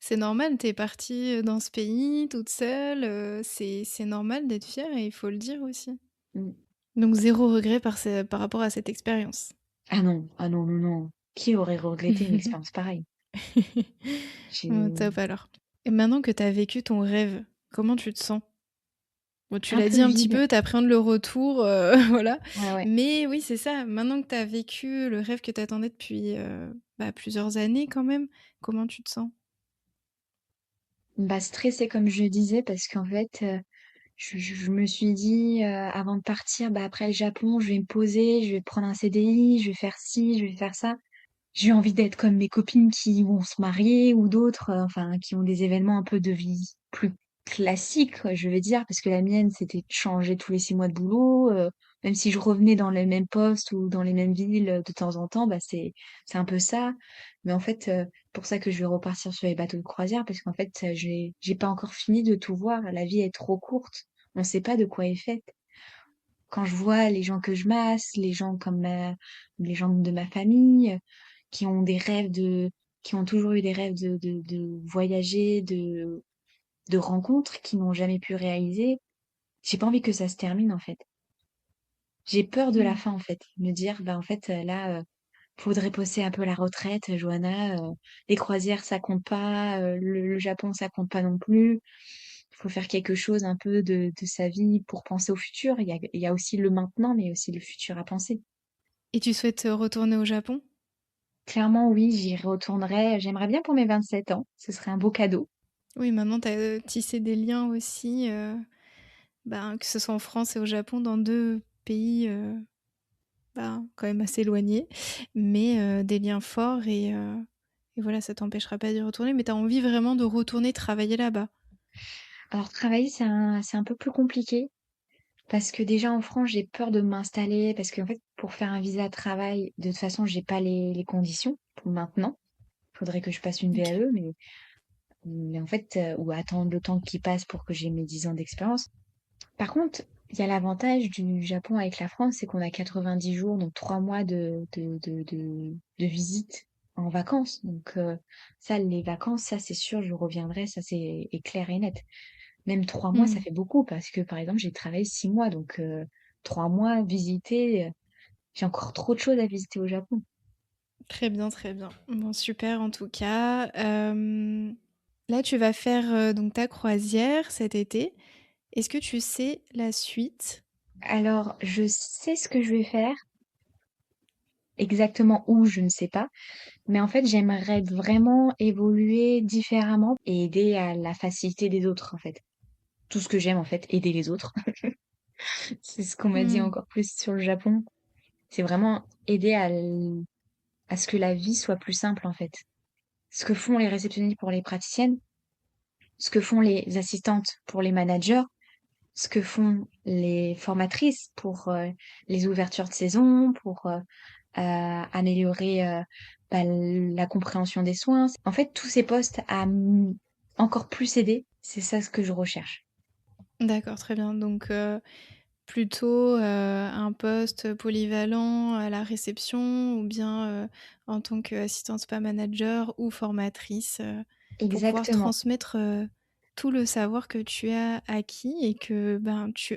c'est normal, tu es partie, dans ce pays toute seule, c'est normal d'être fière et il faut le dire aussi.
peu.
Donc zéro regret par rapport à cette expérience?
Ah non, ah non, non, non. Qui aurait regretté une expérience pareille?
Bon,
J'ai
top alors. Et maintenant que tu as vécu ton rêve, comment tu te sens? Bon, tu
un
l'as
peu
dit un petit
vide.
peu, tu appréhendes le retour, voilà.
Ouais, ouais.
Mais oui, c'est ça, maintenant que tu as vécu le rêve que tu attendais depuis, bah, plusieurs années quand même, comment tu te sens?
Bah, stressée comme je disais parce qu'en fait, je me suis dit, avant de partir, bah, après le Japon, je vais me poser, je vais prendre un CDI, je vais faire ci, je vais faire ça. J'ai envie d'être comme mes copines qui vont se marier ou d'autres, enfin, qui ont des événements un peu de vie plus classiques, quoi, je vais dire, parce que la mienne, c'était de changer tous les 6 mois de boulot. Même si je revenais dans le même poste ou dans les mêmes villes de temps en temps, bah, c'est un peu ça. Mais en fait, pour ça que je vais repartir sur les bateaux de croisière, parce qu'en fait, j'ai pas encore fini de tout voir. La vie est trop courte. On sait pas de quoi est faite. Quand je vois les gens que je masse, les gens de ma famille, qui ont des rêves qui ont toujours eu des rêves de voyager, de rencontres qui n'ont jamais pu réaliser, j'ai pas envie que ça se termine, en fait. J'ai peur de la
Mmh.
fin, en fait. Me dire, bah, en fait, là, faudrait pousser un peu la retraite, Johanna, les croisières, ça compte pas, le Japon, ça compte pas non plus. Il faut faire quelque chose un peu de sa vie pour penser au futur. Il y a aussi le maintenant, mais aussi le futur à penser.
Et tu souhaites, retourner au Japon?
Clairement, oui, j'y retournerai. J'aimerais bien pour mes 27 ans. Ce serait un beau cadeau.
Oui, maintenant tu as tissé des liens aussi, ben, que ce soit en France et au Japon, dans 2 pays, ben, quand même assez éloignés, mais des liens forts et voilà, ça t'empêchera pas d'y retourner, mais tu as envie vraiment de retourner travailler là-bas?
Alors, travailler, c'est un peu plus compliqué parce que déjà en France, j'ai peur de m'installer parce qu'en fait, pour faire un visa de travail, de toute façon, j'ai pas les conditions pour maintenant. Il faudrait que je passe une
OK.
VAE, mais en fait, ou attendre le temps qui passe pour que j'ai mes 10 ans d'expérience. Par contre, il y a l'avantage du Japon avec la France, c'est qu'on a 90 jours, donc 3 mois de visite en vacances. Donc ça, les vacances, ça c'est sûr, je reviendrai, ça c'est est clair et net. Même 3 mois, ça
Mmh.
fait beaucoup parce que par exemple, j'ai travaillé 6 mois, donc 3 mois visiter, j'ai encore trop de choses à visiter au Japon.
Très bien, très bien. Bon, super en tout cas. Là, tu vas faire, donc ta croisière cet été. Est-ce que tu sais la suite?
Alors, je sais ce que je vais faire, exactement où, je ne sais pas. Mais en fait, j'aimerais vraiment évoluer différemment et aider à la facilité des autres, en fait. Tout ce que j'aime, en fait, aider les autres. C'est ce qu'on m'a dit
Mmh.
encore plus sur le Japon. C'est vraiment aider à ce que la vie soit plus simple, en fait. ce que font les réceptionnistes pour les praticiennes, ce que font les assistantes pour les managers, ce que font les formatrices pour les ouvertures de saison, pour améliorer la compréhension des soins. En fait, tous ces postes à encore plus aider, c'est ça ce que je recherche.
D'accord, très bien. Donc, plutôt, un poste polyvalent à la réception ou bien, en tant qu'assistante spa manager ou formatrice, pour pouvoir
Exactement.
transmettre, tout le savoir que tu as acquis et que, ben, tu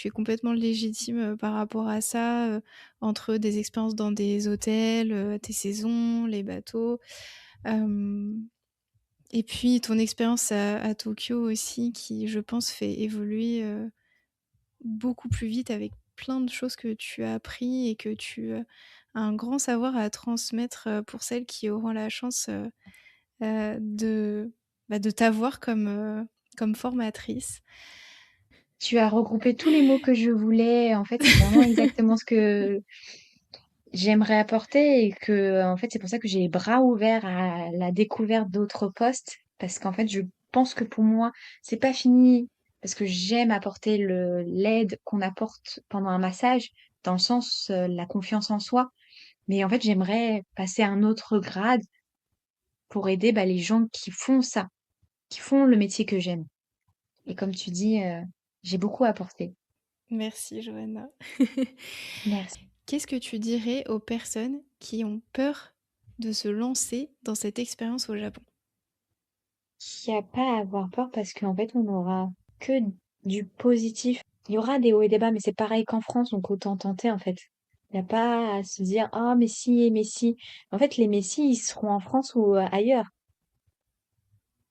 es complètement légitime, par rapport à ça, entre des expériences dans des hôtels, tes saisons, les bateaux. Hem Et puis ton expérience à Tokyo aussi qui, je pense, fait évoluer, beaucoup plus vite avec plein de choses que tu as appris et que tu, as un grand savoir à transmettre, pour celles qui auront la chance, de, bah, de t'avoir comme, comme formatrice.
Tu as regroupé tous les mots que je voulais. En fait, c'est vraiment exactement ce que j'aimerais apporter et que, en fait, c'est pour ça que j'ai les bras ouverts à la découverte d'autres postes. Parce qu'en fait, je pense que pour moi, c'est pas fini. Parce que j'aime apporter l'aide qu'on apporte pendant un massage, dans le sens, la confiance en soi. Mais en fait, j'aimerais passer à un autre grade pour aider bah, les gens qui font ça, qui font le métier que j'aime. Et comme tu dis, j'ai beaucoup apporté.
Merci Johanna.
Merci.
Qu'est-ce que tu dirais aux personnes qui ont peur de se lancer dans cette expérience au Japon?
Il n'y a pas à avoir peur parce qu'en fait, on n'aura que du positif. Il y aura des hauts et des bas, mais c'est pareil qu'en France, donc autant tenter en fait. Il n'y a pas à se dire, ah, mais si, mais si. En fait, les Messi, ils seront en France ou ailleurs.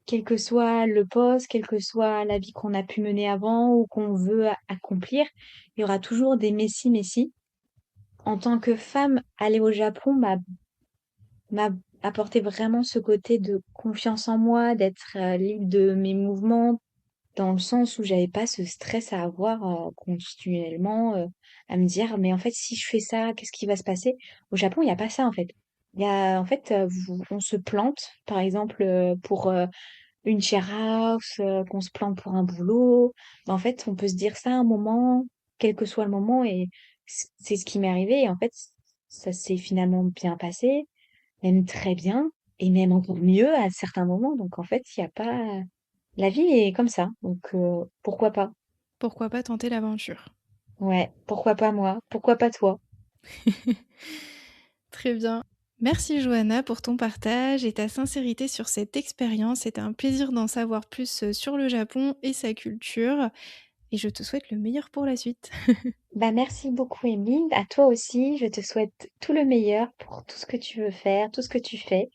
Quel que soit le poste, quelle que soit la vie qu'on a pu mener avant ou qu'on veut accomplir, il y aura toujours des Messi, Messi. En tant que femme, aller au Japon m'a apporté vraiment ce côté de confiance en moi, d'être libre de mes mouvements, dans le sens où j'avais pas ce stress à avoir continuellement, à me dire, mais en fait, si je fais ça, qu'est-ce qui va se passer? Au Japon, il n'y a pas ça, en fait. Il y a, en fait, on se plante, par exemple, pour une share house, qu'on se plante pour un boulot. En fait, on peut se dire ça à un moment, quel que soit le moment, et c'est ce qui m'est arrivé. Et en fait, ça s'est finalement bien passé, même très bien, et même encore mieux à certains moments. Donc, en fait, il n'y a pas, la vie est comme ça, donc pourquoi pas?
Pourquoi pas tenter l'aventure?
Ouais, pourquoi pas moi? Pourquoi pas toi?
Très bien. Merci Johanna pour ton partage et ta sincérité sur cette expérience. C'était un plaisir d'en savoir plus sur le Japon et sa culture. Et je te souhaite le meilleur pour la suite.
Bah merci beaucoup Émilie, à toi aussi, je te souhaite tout le meilleur pour tout ce que tu veux faire, tout ce que tu fais.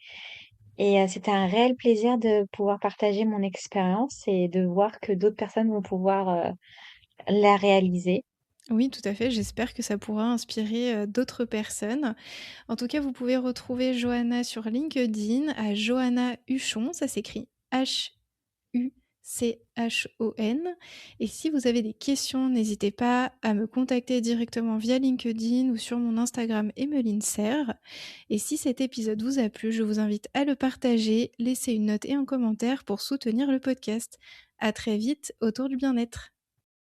Et c'était un réel plaisir de pouvoir partager mon expérience et de voir que d'autres personnes vont pouvoir la réaliser.
Oui, tout à fait. J'espère que ça pourra inspirer d'autres personnes. En tout cas, vous pouvez retrouver Johanna sur LinkedIn à Johanna Huchon. Ça s'écrit Huchon. Et si vous avez des questions, n'hésitez pas à me contacter directement via LinkedIn ou sur mon Instagram Emmeline Serre. Et si cet épisode vous a plu, je vous invite à le partager, laisser une note et un commentaire pour soutenir le podcast. À très vite autour du bien-être.